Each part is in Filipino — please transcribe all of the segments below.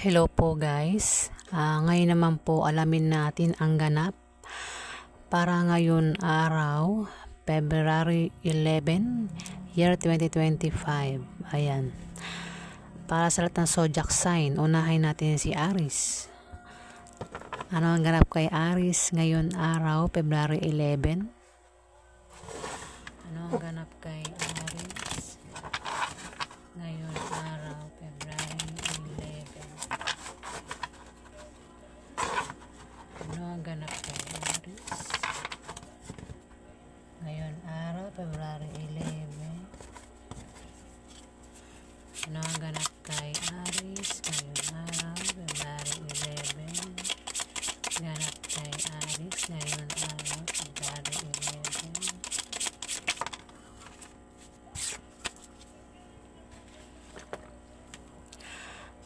Hello po guys. Ngayon naman po alamin natin ang ganap para ngayon araw, February 11, year 2025. Ayan. Para sa lahat ng zodiac sign, unahin natin si Aries. Ano ang ganap kay Aries ngayon araw, February 11? Ano ang ganap kay Aries ngayon araw, February 11? Ano ang ganap kay Aries ngayon araw, February 11? Ano ang ganap kay Aries ngayon araw, February 11? Ganap kay Aries ngayon araw, February 11.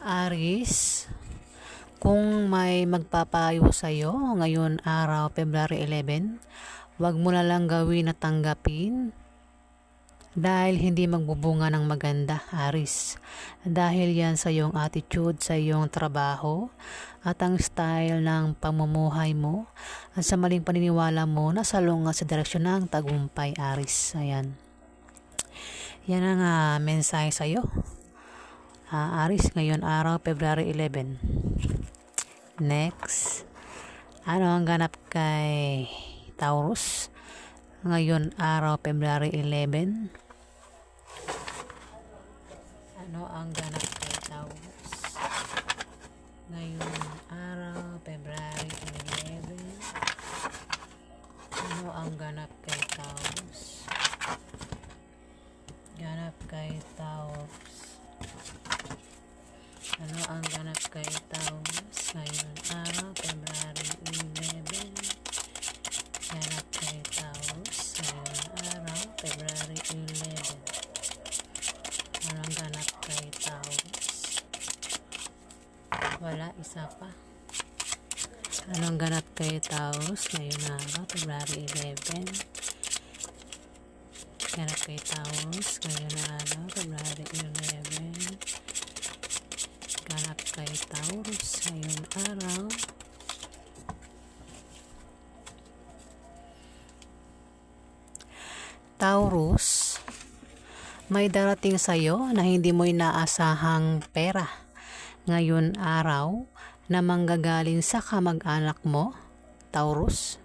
Aries, kung may magpapayo sa'yo ngayon araw, February 11, huwag mo na lang gawin na tanggapin dahil hindi magbubunga ng maganda, Aries. Dahil yan sa iyong attitude, sa iyong trabaho, at ang style ng pamumuhay mo, at sa maling paniniwala mo na salungat sa direksyon ng tagumpay, Aries. Ayan. Yan ang mensahe sa'yo. Aries, ngayon araw, February 11. Next, ano ang ganap kay Taurus ngayon araw, February 11? Ano ang ganap kay Taurus ngayon araw, February 11? Ano ang ganap kay Taurus? Ganap kay Taurus. Ano ang ganap kay Taurus ngayon araw, February 11? Ganap kay Taurus ngayon araw, February 11. Ano ang ganap kay Taurus? Wala, isa pa. Anong ganap kay Taurus ngayon araw, February 11? Ganap kay Taurus ngayon araw, February 11. Ganap kay Taurus ngayon araw, Taurus, may darating sa'yo na hindi mo inaasahang pera ngayon araw na manggagaling sa kamag-anak mo, Taurus.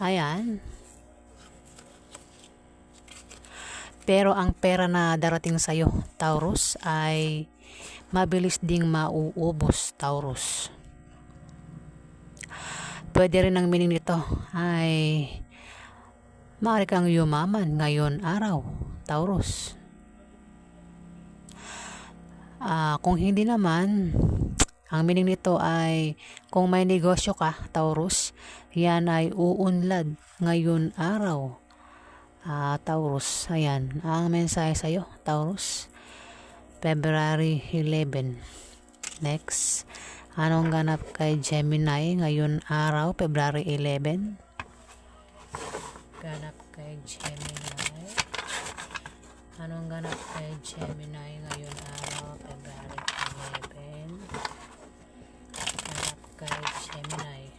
Ayan. Pero ang pera na darating sa'yo, Taurus, ay mabilis ding mauubos, Taurus. Pwede rin ang meaning nito ay maaari kang yumaman ngayon araw, Taurus. Kung hindi naman, ang meaning nito ay kung may negosyo ka, Taurus, yan ay uunlad ngayon araw, Taurus. Ayan, ang mensahe sa'yo, Taurus, February 11. Next, anong ganap kay Gemini ngayon araw, February 11? Ganap kay Gemini. Anong ganap kay Gemini ngayon araw, February 11? Ganap kay Gemini.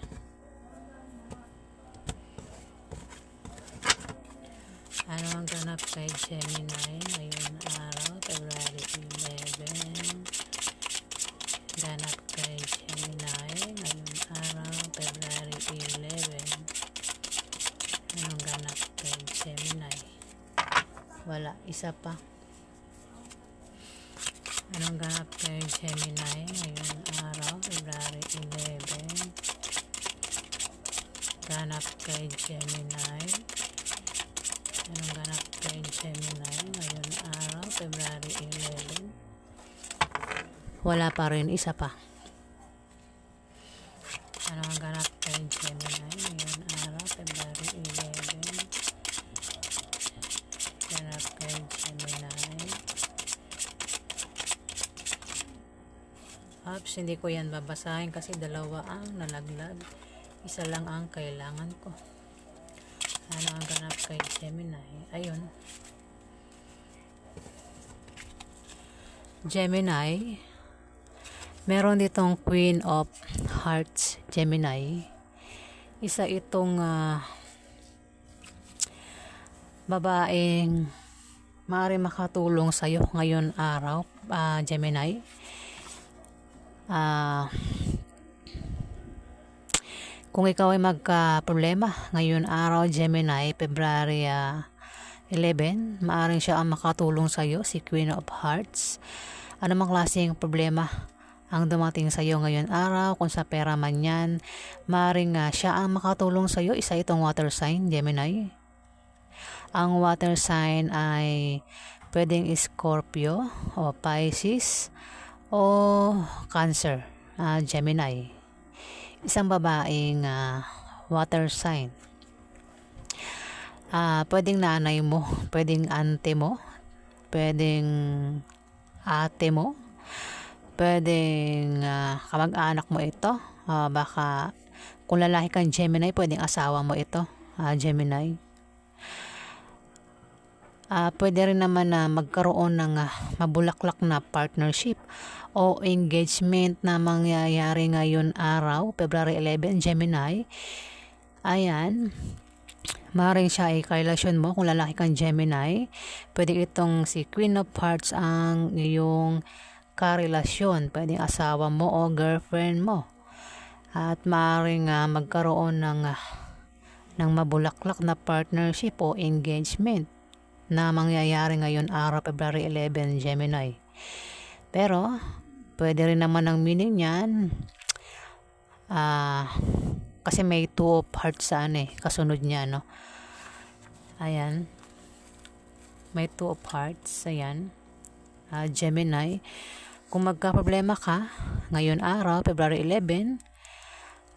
Ano ang ganap kay Gemini ngayon araw, February 11? Ganap kay Gemini ngayon araw, February 11. Anong ganap kay Gemini? Wala, isa pa. Anong ganap kay Gemini ngayon araw, February 11? Ganap kay Gemini. Anong ganap kay Gemini ngayon araw, February 11? Wala pa rin, isa pa. Ano ang ganap kay Gemini ngayon araw, February 11? Ganap kay Gemini. Oops, hindi ko yan babasahin kasi dalawa ang nalaglag. Isa lang ang kailangan ko. Ano ang ganap kay Gemini? Ayun. Gemini, meron ditong Queen of Hearts, Gemini. Isa itong babaeng maaari makatulong sa'yo ngayon araw, Gemini. Kung ikaw ay magka-problema ngayon araw, Gemini, February 11, maaaring siya ang makatulong sa iyo, si Queen of Hearts. Ano mang klaseng problema ang dumating sa iyo ngayon araw, kung sa pera man yan, maaaring siya ang makatulong sa iyo. Isa itong water sign, Gemini. Ang water sign ay pwedeng Scorpio o Pisces o Cancer, Gemini. Isang babaeng water sign. Pwedeng nanay mo, pwedeng ante mo, pwedeng ate mo, pwedeng kamag-anak mo ito. Baka kung lalaki kang Gemini, pwedeng asawa mo ito, Gemini. Pwede rin naman na magkaroon ng mabulaklak na partnership o engagement na mangyayari ngayon araw, February 11, Gemini. Ayan. Maaaring siya ay karelasyon mo kung lalaki kang Gemini. Pwede itong si Queen of Hearts ang iyong karelasyon. Pwede asawa mo o girlfriend mo. At maaaring magkaroon ng mabulaklak na partnership o engagement na mangyayari ngayon araw, February 11, Gemini. Pero pwede rin naman ang meaning niyan. Kasi may 2 of hearts kasunod niya, no? Ayan. May 2 of hearts, ayan. Gemini, kung magka-problema ka ngayon araw, February 11,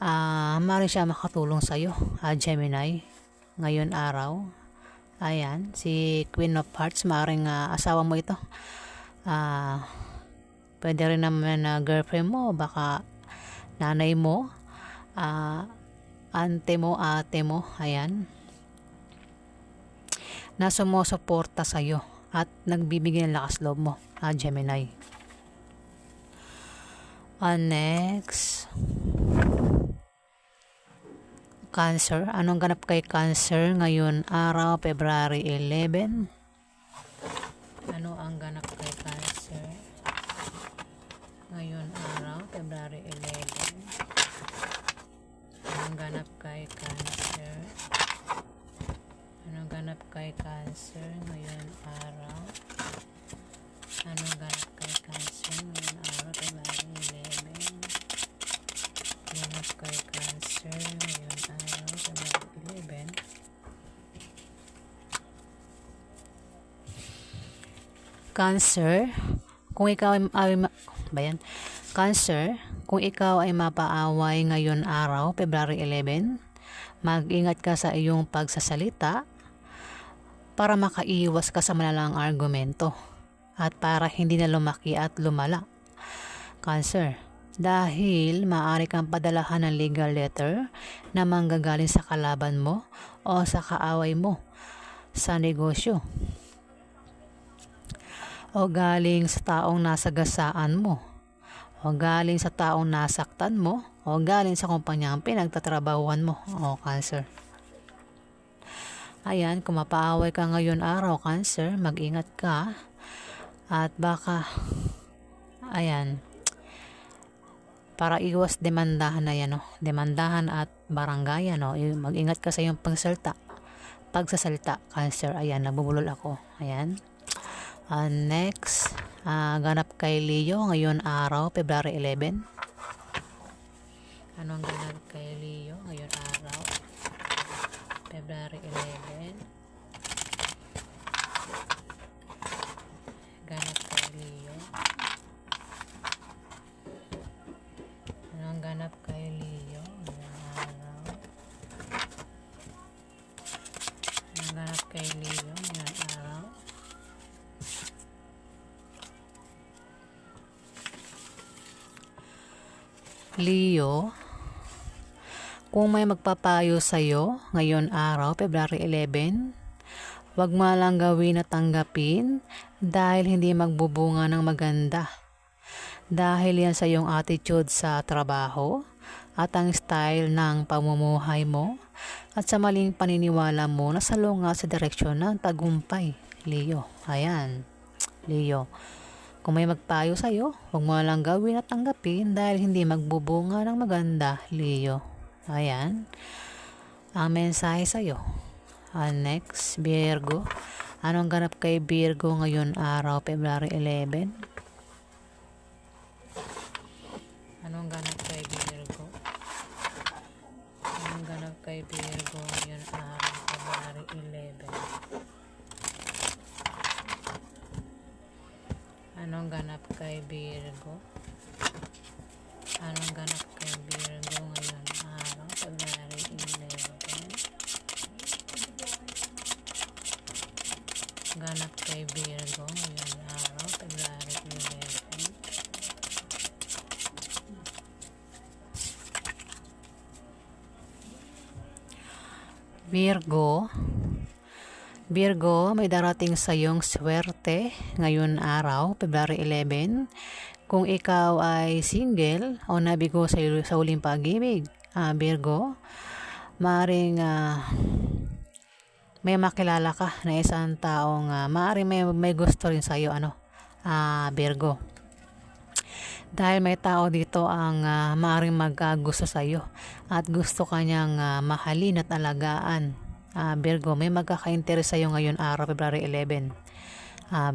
maaaring siya makatulong sa iyo, Gemini, ngayon araw. Ayan, si Queen of Hearts, maaaring asawa mo ito. Pwede rin naman girlfriend mo, baka nanay mo, ante mo, ate mo, ayan, na sumusuporta sa iyo at nagbibigay ng lakas loob mo, Gemini. Next, Cancer. Anong ganap kay Cancer ngayon araw, February 11? Ano ang ganap kay Cancer ngayon araw, February 11? Anong ganap kay Cancer? Anong ganap kay Cancer ngayon araw? Anong ganap kay Cancer ngayon araw, February 11? Ganap kay Cancer ngayon araw, February 11. Cancer, kung ikaw ay Cancer, kung ikaw ay mapaaway ngayon araw, February 11, mag-ingat ka sa iyong pagsasalita para makaiwas ka sa malalang argumento at para hindi na lumaki at lumala, Cancer. Dahil maaari kang padalahan ng legal letter na manggagaling sa kalaban mo o sa kaaway mo sa negosyo, o galing sa taong nasagasaan mo, o galing sa taong nasaktan mo, o galing sa kumpanyang pinagtatrabahuan mo, Cancer. Ayan, kung mapaaway ka ngayon araw, Cancer, mag-ingat ka at baka, ayan, para iwas demandahan na yan, demandahan at barangayan, mag-ingat ka sa iyong pagsasalita, Cancer. Ayan, nabubulol ako, ayan. Next, ganap kay Leo ngayon araw, February 11. Anong ganap kay Leo ngayon araw, February 11? Ganap kay Leo. Anong ganap kay Leo ngayon araw? Anong ganap kay Leo ngayon araw? Leo, kung may magpapayo sa iyo ngayon araw, February 11, Huwag mo lang gawin na tanggapin dahil hindi magbubunga ng maganda. Dahil yan sa iyong attitude sa trabaho at ang style ng pamumuhay mo at sa maling paniniwala mo na salungat sa direksyon ng tagumpay, Leo. Ayan, Leo. Kung may magpayo sa'yo, huwag mo lang gawin at tanggapin dahil hindi magbubunga ng maganda, Leo. Ayan, ang mensahe sa'yo. Next, Virgo. Anong ganap kay Virgo ngayon araw, February 11? Anong ganap kay Virgo? Anong ganap kay Virgo ngayon araw, February 11? Anong ganap kay Virgo? Anong ganap kay Virgo ngayon araw, February 11? Ganap kay Virgo ngayon araw, February 11. Virgo, may darating sa iyong swerte ngayon araw, February 11. Kung ikaw ay single o nabigo sa huling pag-ibig, Virgo, maaaring may makilala ka na isang taong maaaring may gusto rin sa iyo, Virgo. Dahil may tao dito ang maaaring maggusto sa iyo at gusto kanyang mahalin at alagaan. Virgo, may magkaka-interest sa iyo ngayon araw, February 11.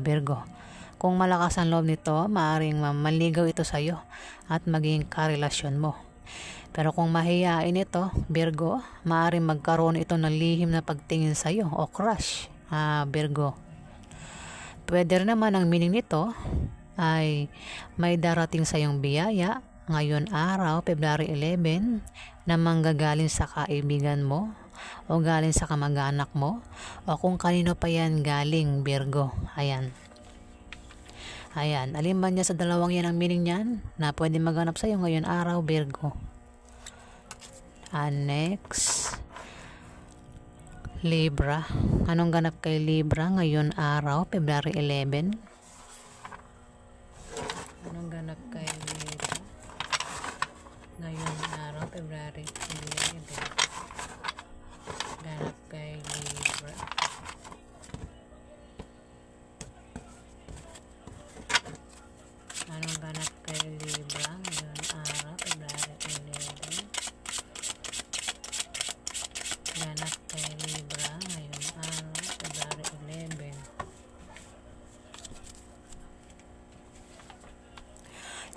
Virgo, kung malakas ang loob nito, maaaring maligaw ito sa iyo at maging karelasyon mo. Pero kung mahiyain ito, Virgo, maaaring magkaroon ito ng lihim na pagtingin sa iyo o crush, Virgo. Pwede rin naman ang meaning nito ay may darating sa iyong biyaya ngayon araw, February 11, na manggagaling sa kaibigan mo o galing sa kamag-anak mo o kung kanino pa yan galing, Virgo. Ayan, alin ba niya sa dalawang yan ang meaning niyan na pwede maganap sa iyo ngayon araw, Virgo? Next, Libra. Anong ganap kay Libra ngayon araw, February 11? Anong ganap kay Libra ngayon araw, February 11? Ganap kay Libra. Anong ganap kay Libra ngayon araw, February 11? Ganap kay Libra ngayon araw, February 11.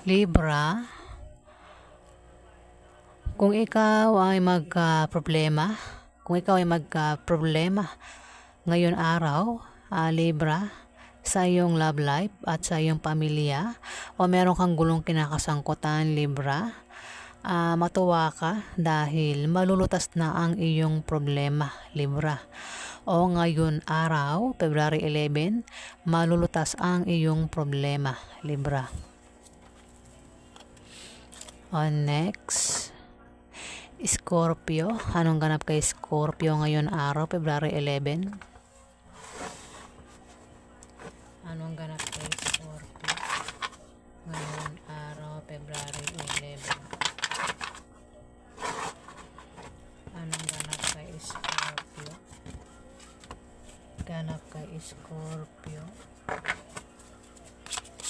Libra, kung ikaw ay magka-problema ngayon araw, Libra, sa iyong love life at sa iyong pamilya o meron kang gulong kinakasangkutan, Libra, matuwa ka dahil malulutas na ang iyong problema, Libra. O ngayon araw, February 11, malulutas ang iyong problema, Libra. Next, Scorpio. Anong ganap kay Scorpio ngayon araw, February 11? Anong ganap kay Scorpio ngayon araw, February 11? Anong ganap kay Scorpio? Ganap kay Scorpio.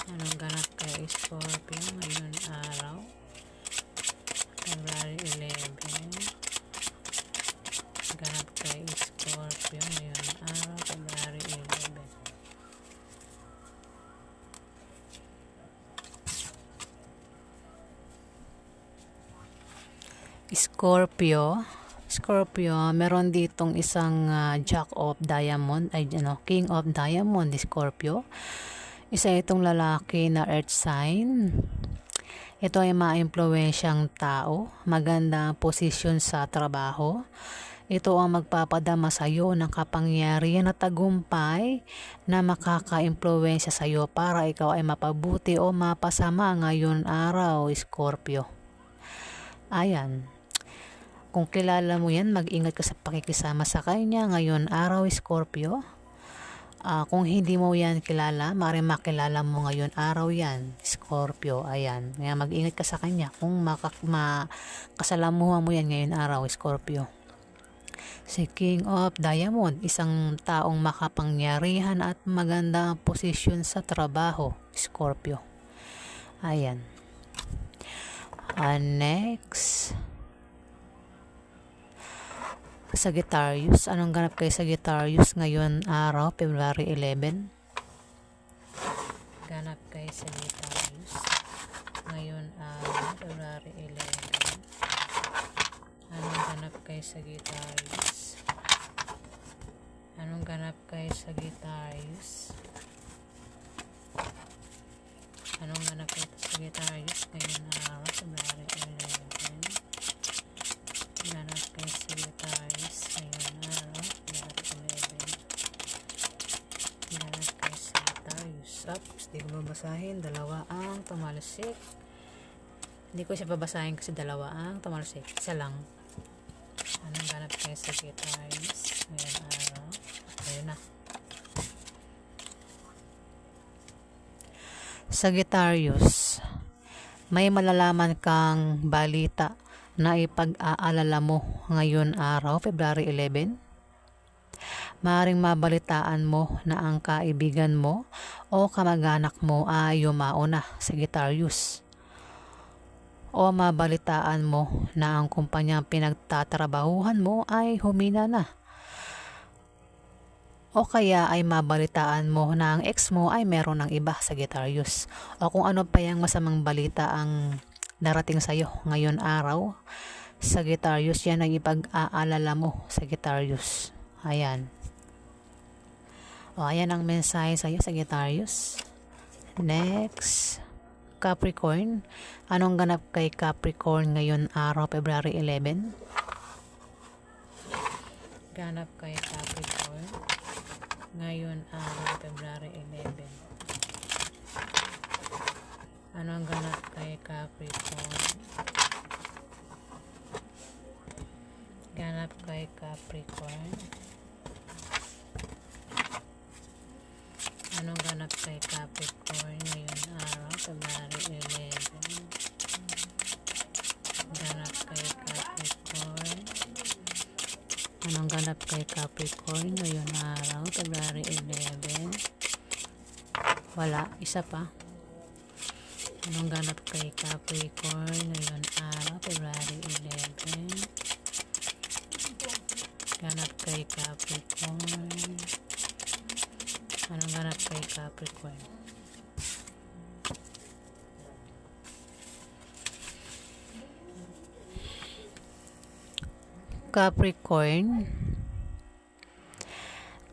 Anong ganap kay Scorpio ngayon araw, February 11? Ganap kay Scorpio ngayon araw, February 11. Scorpio, meron ditong isang Jack of Diamond, King of Diamond, Scorpio. Isa itong lalaki na earth sign. Ito ay ma-impluwensyang tao, magandang posisyon sa trabaho. Ito ang magpapadama sa iyo ng kapangyarihan at tagumpay na makaka-impluwensya sa iyo para ikaw ay mapabuti o mapasama ngayon araw, Scorpio. Ayan. Kung kilala mo yan, mag-ingat ka sa pakikisama sa kanya ngayon araw, Scorpio. Kung hindi mo yan kilala, maaaring makilala mo ngayon araw yan, Scorpio. Ayan, kaya mag-ingat ka sa kanya kung makasalamuhan mo yan ngayon araw, Scorpio. Si King of Diamond, isang taong makapangyarihan at maganda posisyon sa trabaho, Scorpio. Ayan. Next, Sagittarius. Anong ganap kay Sagittarius ngayon araw, February 11? Ganap kay Sagittarius ngayon araw, February 11. Anong ganap kay Sagittarius? Anong ganap kay Sagittarius? Anong ganap kay Sagittarius ngayon araw, February 11? Ganap kay Sagittarius ngayon araw, February 11. Ganap kay Sagittarius. Oops, di ko babasahin. Dalawa ang tumalsik. Hindi ko siya babasahin kasi dalawa ang tumalsik. Isa lang. Anong ganap kay Sagittarius ngayon araw? Ayun na. Sagittarius, may malalaman kang balita na ipag-aalala mo ngayon araw, February 11. Maaring mabalitaan mo na ang kaibigan mo o kamag-anak mo ay yumao na, Sagittarius. O mabalitaan mo na ang kumpanyang pinagtatrabahuhan mo ay humina na. O kaya ay mabalitaan mo na ang ex mo ay meron ng iba, Sagittarius. O kung ano pa yung masamang balita ang darating sa'yo ngayon araw, Sagittarius, yan ang ipag-aalala mo, Sagittarius. Ayan. O ayan ang mensahe sa'yo, Sagittarius. Next, Capricorn. Anong ganap kay Capricorn ngayon araw, February 11? Ganap kay Capricorn ngayon araw, February 11. Anong ganap kay Capricorn? Ganap kay Capricorn. Anong ganap kay Capricorn ngayon araw, February 11? Ganap kay Capricorn. Anong ganap kay Capricorn ngayon araw, February 11? Wala, isa pa. Anong ganap kay Capricorn ngayon araw, February 11? Ganap kay Capricorn. Anong ganap kay Capricorn?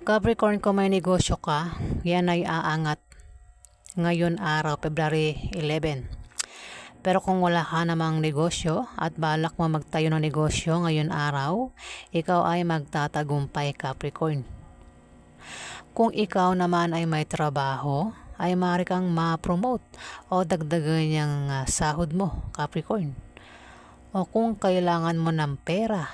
Capricorn, kung may negosyo ka, yan ay aangat ngayon araw, February 11. Pero kung wala ka namang negosyo at balak mo magtayo ng negosyo ngayon araw, ikaw ay magtatagumpay, Capricorn. Kung ikaw naman ay may trabaho, ay maaari kang ma-promote o dagdagan niyang sahod mo, Capricorn. O kung kailangan mo ng pera,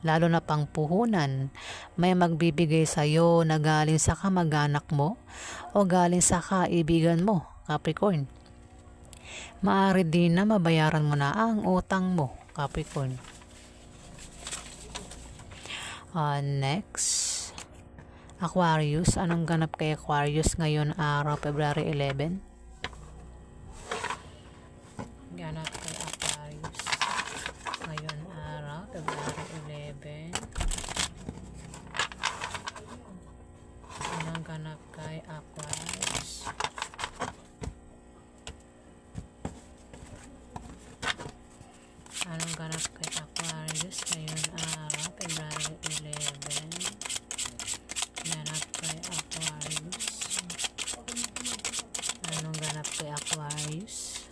lalo na pang puhunan, may magbibigay sa iyo na galing sa kamag-anak mo o galing sa kaibigan mo, Capricorn. Maaari din na mabayaran mo na ang utang mo, Capricorn. Next, Aquarius. Anong ganap kay Aquarius ngayon araw, February 11? Ganap kay Aquarius ngayon araw, February 11. Anong ganap kay Aquarius? Anong ganap kay Aquarius ngayon araw, February 11? Ganap kay Aquarius. Anong ganap kay Aquarius?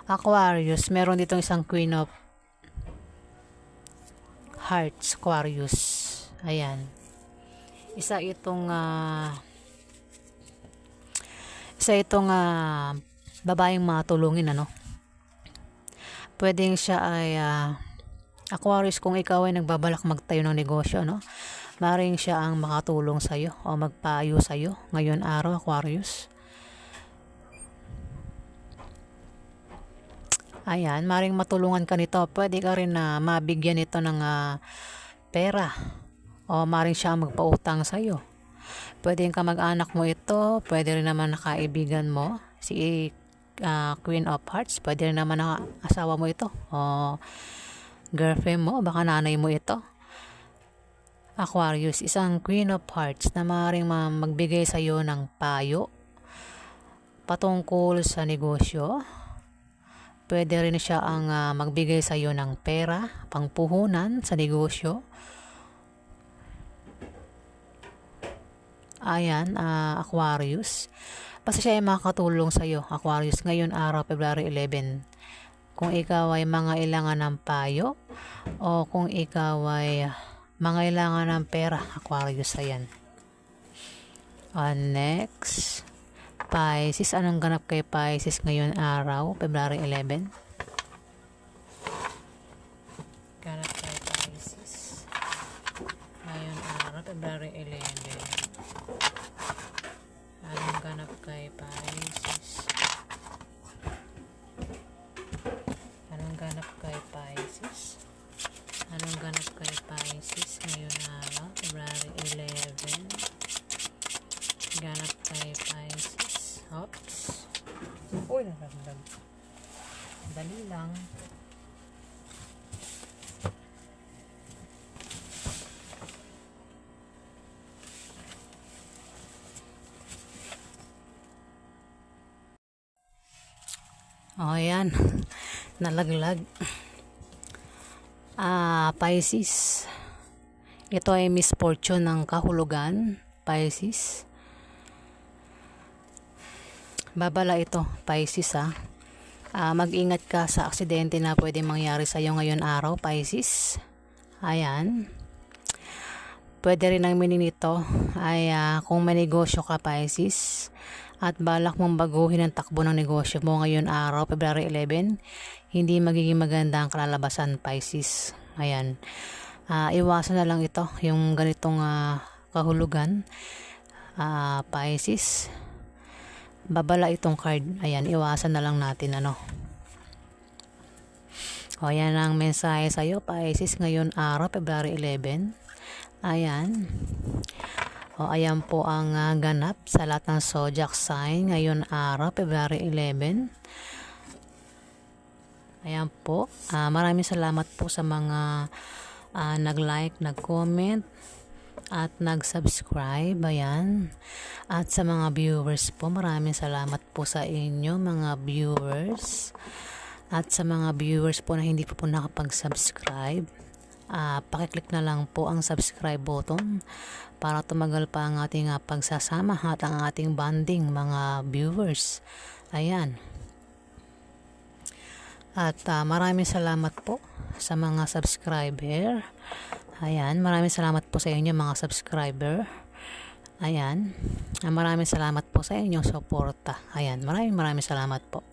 Aquarius, meron ditong isang Queen of Hearts, Aquarius. Ayan. Isa itong babaeng matulungin, ano? Pwedeng siya ay Aquarius, kung ikaw ay nagbabalak magtayo ng negosyo, no? Maring siya ang makatulong sa'yo o magpayo sa'yo ngayon araw, Aquarius. Ayan, maring matulungan ka nito. Pwede ka rin na mabigyan nito ng pera o maring siya ang magpautang sa'yo. Pwede ka mag-anak mo ito, pwede rin naman na kaibigan mo, si Queen of Hearts, pwede rin naman na asawa mo ito o girlfriend mo, baka nanay mo ito. Aquarius, isang Queen of Hearts na maaaring magbigay sa iyo ng payo patungkol sa negosyo. Pwede rin siya ang magbigay sa iyo ng pera, pangpuhunan sa negosyo. Ayan, Aquarius. Basta siya ay makakatulong sa iyo, Aquarius, ngayon araw, February 11. Kung ikaw ay mangailangan ng payo o kung ikaw ay mangailangan ng pera, Aquarius, ayan. Next, Pisces. Anong ganap kay Pisces ngayon araw, February 11? Ganap kay Pisces ngayon araw, February 11. Anong ganap kay Pisces? Anong ganap kay Pisces? Anong ganap kay Pisces ngayon araw, February 11? Ganap kay Pisces. Oops. Uy, naramdam. Dali lang. Ayan. Nalaglag. Pisces. Ito ay misfortune ng kahulugan, Pisces. Babala ito, Pisces, mag-ingat ka sa aksidente na pwede mangyari sa iyo ngayon araw, Pisces. Ayan. Pwede rin ang meaning nito ay kung may negosyo ka, Pisces, at balak mong baguhin ang takbo ng negosyo mo ngayon araw, February 11, hindi magiging maganda ang kalalabasan, Pisces. Ayan. Iwasan na lang ito, yung ganitong kahulugan, Pisces. Babala itong card. Ayan, iwasan na lang natin, O, ayan ang mensahe sa'yo, Pisces, ngayon araw, February 11. Ayan. O, ayan po ang ganap sa lahat ng zodiac sign ngayon araw, February 11. Ayan po. Maraming salamat po sa mga nag-like, nag-comment, at nag-subscribe. Ayan. At sa mga viewers po, maraming salamat po sa inyo, mga viewers. At sa mga viewers po na hindi po nakapag-subscribe, pakiclick na lang po ang subscribe button para tumagal pa ang ating pagsasama at ang ating bonding, mga viewers. Ayan. At maraming salamat po sa mga subscriber. Ayan, maraming salamat po sa inyo, mga subscriber. Ayan, maraming salamat po sa inyong suporta. Ayan, maraming salamat po.